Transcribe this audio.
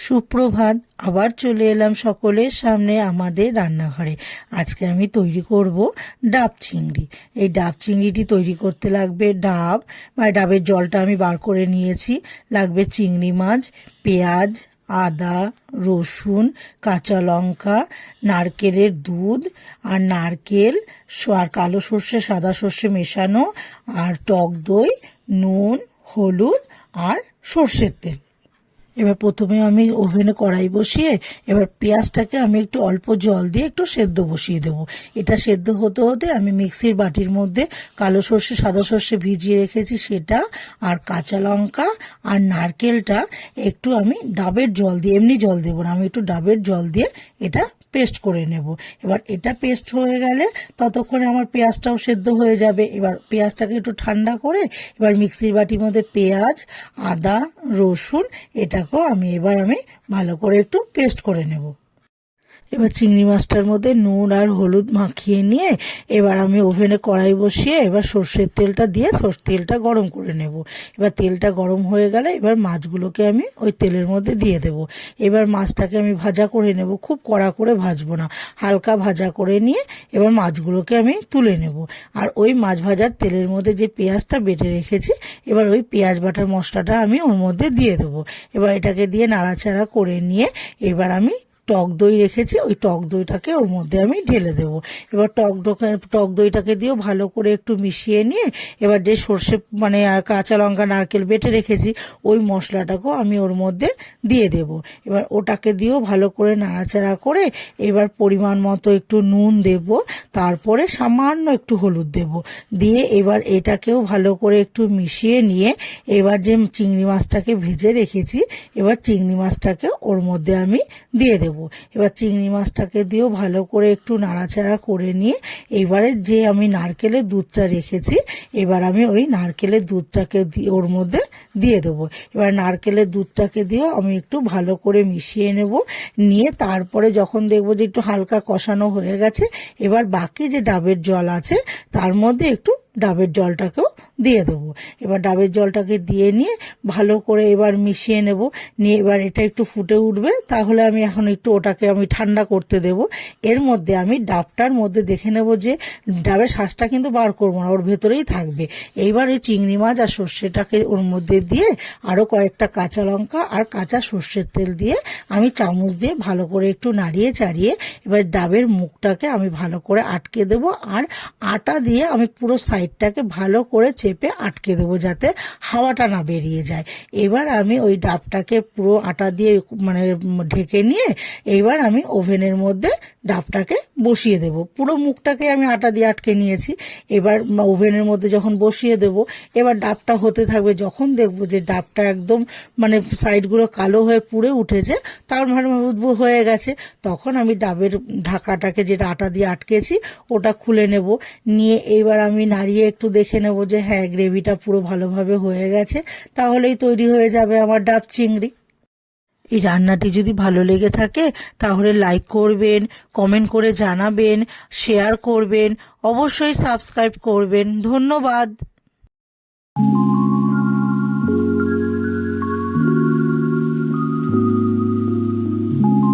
সুপ্রভাত। আবার চলে এলাম সকলের সামনে আমাদের রান্নাঘরে। আজকে আমি তৈরি করব ডাব চিংড়ি। এই ডাব চিংড়িটি তৈরি করতে লাগবে ডাব, ডাবের জলটা আমি বার করে নিয়েছি। লাগবে চিংড়ি মাছ, পেঁয়াজ, আদা, রসুন, কাঁচা লঙ্কা, নারকেলের দুধ আর নারকেল আর কালো সর্ষে সাদা সর্ষে মেশানো, আর টক দই, নুন, হলুদ আর সর্ষের তেল। এবার প্রথমে আমি ওভেনে কড়াই বসিয়ে এবার পেঁয়াজটাকে আমি একটু অল্প জল দিয়ে একটু সেদ্ধ বসিয়ে দেবো। এটা সেদ্ধ হতে হতে আমি মিক্সির বাটির মধ্যে কালো সর্ষে সাদা সর্ষে ভিজিয়ে রেখেছি সেটা, আর কাঁচা লঙ্কা আর নারকেলটা একটু আমি ডাবের জল দিয়ে, এমনি জল দেবো না, আমি একটু ডাবের জল দিয়ে এটা পেস্ট করে নেব। এবার এটা পেস্ট হয়ে গেলে ততক্ষণে আমার পেঁয়াজটাও সেদ্ধ হয়ে যাবে। এবার পেঁয়াজটাকে একটু ঠান্ডা করে এবার মিক্সির বাটির মধ্যে পেঁয়াজ, আদা, রসুন এটাকেও আমি ভালো করে একটু পেস্ট করে নেব। এবার চিংড়ি মাছটার মধ্যে নুন আর হলুদ মাখিয়ে নিয়ে এবার আমি ওভেনে কড়াই বসিয়ে এবার সর্ষের তেলটা দিয়ে তেলটা গরম করে নেব। এবার তেলটা গরম হয়ে গেলে এবার মাছগুলোকে আমি ওই তেলের মধ্যে দিয়ে দেব। এবার মাছটাকে আমি ভাজা করে নেব, খুব কড়া করে ভাজবো না, হালকা ভাজা করে নিয়ে এবার মাছগুলোকে আমি তুলে নেব। আর ওই মাছ ভাজার তেলের মধ্যে যে পেঁয়াজটা বেটে রেখেছি এবার ওই পেঁয়াজ বাটার মশলাটা আমি ওর মধ্যে দিয়ে দেবো। এবার এটাকে দিয়ে নাড়াচাড়া করে নিয়ে এবার আমি টক দই রেখেছি, ওই টক দইটাকে ওর মধ্যে আমি ঢেলে দেবো। এবার টক দইটাকে দিয়েও ভালো করে একটু মিশিয়ে নিয়ে এবার যে সর্ষে আর কাঁচা লঙ্কা নারকেল বেটে রেখেছি ওই মশলাটাকেও আমি ওর মধ্যে দিয়ে দেব। এবার ওটাকে দিয়েও ভালো করে নাড়াচাড়া করে এবার পরিমাণ মতো একটু নুন দেব, তারপরে সামান্য একটু হলুদ দেব, দিয়ে এবার এটাকেও ভালো করে একটু মিশিয়ে নিয়ে এবার যে চিংড়ি মাছটাকে ভেজে রেখেছি এবার চিংড়ি মাছটাকে ওর মধ্যে আমি দিয়ে দেব। এবার চিংড়ি মাছটাকে দিয়েও ভালো করে একটু নাড়াচাড়া করে নিয়ে এবারে যে আমি নারকেলের দুধটা রেখেছি এবার আমি ওই নারকেলের দুধটাকে দিয়ে ওর মধ্যে দিয়ে দেবো। এবার নারকেলের দুধটাকে দিয়েও আমি একটু ভালো করে মিশিয়ে নেব, নিয়ে তারপরে যখন দেখবো যে একটু হালকা কষানো হয়ে গেছে এবার বাকি যে ডাবের জল আছে তার মধ্যে একটু ডাবের জলটাকেও দিয়ে দেবো। এবার ডাবের জলটাকে দিয়ে নিয়ে ভালো করে এবার মিশিয়ে নেব, নিয়ে এবার এটা একটু ফুটে উঠবে, তাহলে আমি এখন একটু ওটাকে আমি ঠান্ডা করতে দেব। এর মধ্যে আমি ডাবটার মধ্যে দেখে নেব যে ডাবের শাঁসটা কিন্তু বার করবো না, ওর ভেতরেই থাকবে। এইবার এই চিংড়ি মাছ আর সর্ষেটাকে ওর মধ্যে দিয়ে আরও কয়েকটা কাঁচা লঙ্কা আর কাঁচা সর্ষের তেল দিয়ে আমি চামচ দিয়ে ভালো করে একটু নাড়িয়ে চাড়িয়ে এবার ডাবের মুখটাকে আমি ভালো করে আটকে দেব, আর আটা দিয়ে আমি পুরো সাইডটাকে ভালো করে চেপে আটকে দেবো যাতে হাওয়াটা না বেরিয়ে যায়। এবার আমি ওই ডাবটাকে পুরো আটা দিয়ে ঢেকে নিয়ে এইবার আমি ওভেনের মধ্যে ডাবটাকে বসিয়ে দেব। পুরো মুখটাকে আমি আটা দিয়ে আটকে নিয়েছি। এবার ওভেনের মধ্যে যখন বসিয়ে দেব এবার ডাবটা হতে থাকবে, যখন দেখবো যে ডাবটা একদম সাইডগুলো কালো হয়ে পুড়ে উঠেছে তার উদ্ভব হয়ে গেছে, তখন আমি ডাবের ঢাকাটাকে যেটা আটা দিয়ে আটকেছি ওটা খুলে নেব, নিয়ে এইবার আমি নাড়িয়ে একটু দেখে নেব যে হ্যাঁ গ্রেভিটা পুরো ভালোভাবে হয়ে গেছে, তাহলেই তৈরি হয়ে যাবে আমার ডাব চিংড়ি। এই রান্নাটি যদি ভালো লেগে থাকে তাহলে লাইক করবেন, কমেন্ট করে জানাবেন, শেয়ার করবেন, অবশ্যই সাবস্ক্রাইব করবেন। ধন্যবাদ।